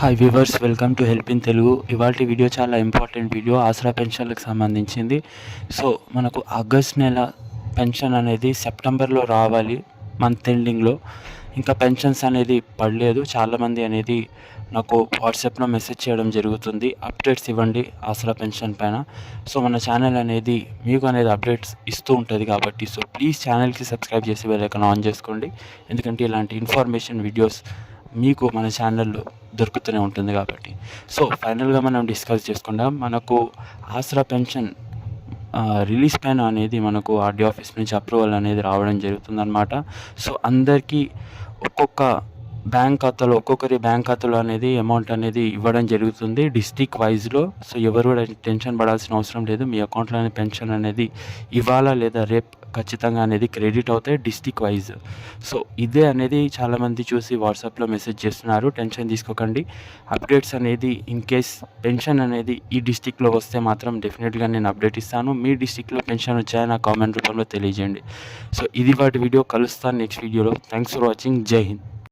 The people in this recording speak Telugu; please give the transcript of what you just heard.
Hi viewers, welcome to help in Telugu. ఇవాల్టి వీడియో చాలా ఇంపార్టెంట్ వీడియో, ఆసరా పెన్షన్లకు సంబంధించింది. సో మనకు ఆగస్ట్ నెల పెన్షన్ అనేది సెప్టెంబర్లో రావాలి, మంత్ ఎండింగ్లో. ఇంకా పెన్షన్స్ అనేది పడలేదు. చాలామంది అనేది నాకు వాట్సాప్లో మెసేజ్ చేయడం జరుగుతుంది, అప్డేట్స్ ఇవ్వండి ఆసరా పెన్షన్ పైన. సో మన ఛానల్ అనేది మీకు అనేది అప్డేట్స్ ఇస్తూ ఉంటుంది కాబట్టి సో ప్లీజ్ ఛానల్కి సబ్స్క్రైబ్ చేసి బెల్ ఐకాన్ ఆన్ చేసుకోండి. ఎందుకంటే ఇలాంటి ఇన్ఫర్మేషన్ వీడియోస్ మీకు మన ఛానల్లో దొరుకుతూనే ఉంటుంది కాబట్టి. సో ఫైనల్గా మనం డిస్కస్ చేసుకుందాం. మనకు ఆసరా పెన్షన్ రిలీజ్ పైన అనేది మనకు ఆర్డీ ఆఫీస్ నుంచి అప్రూవల్ అనేది రావడం జరుగుతుందన్నమాట. సో అందరికీ ఒక్కొక్కరి బ్యాంక్ ఖాతాలో అనేది అమౌంట్ అనేది ఇవ్వడం జరుగుతుంది డిస్ట్రిక్ట్ వైజ్లో. సో ఎవరు కూడా టెన్షన్ పడాల్సిన అవసరం లేదు. మీ అకౌంట్లోనే పెన్షన్ అనేది ఇవాళ లేదా రేపు ఖచ్చితంగా అనేది క్రెడిట్ అవుతాయి డిస్ట్రిక్ట్ వైజ్. సో ఇదే అనేది చాలామంది చూసి వాట్సాప్లో మెసేజ్ చేస్తున్నారు. టెన్షన్ తీసుకోకండి. అప్డేట్స్ అనేది ఇన్ కేస్ పెన్షన్ అనేది ఈ డిస్ట్రిక్ట్లో వస్తే మాత్రం డెఫినెట్గా నేను అప్డేట్ ఇస్తాను. మీ డిస్ట్రిక్ట్లో పెన్షన్ వచ్చాయని నా కామెంట్ రూపంలో తెలియజేయండి. సో ఇది వాటి వీడియో. కలుస్తాను నెక్స్ట్ వీడియోలో. Thanks for watching. జై హింద్.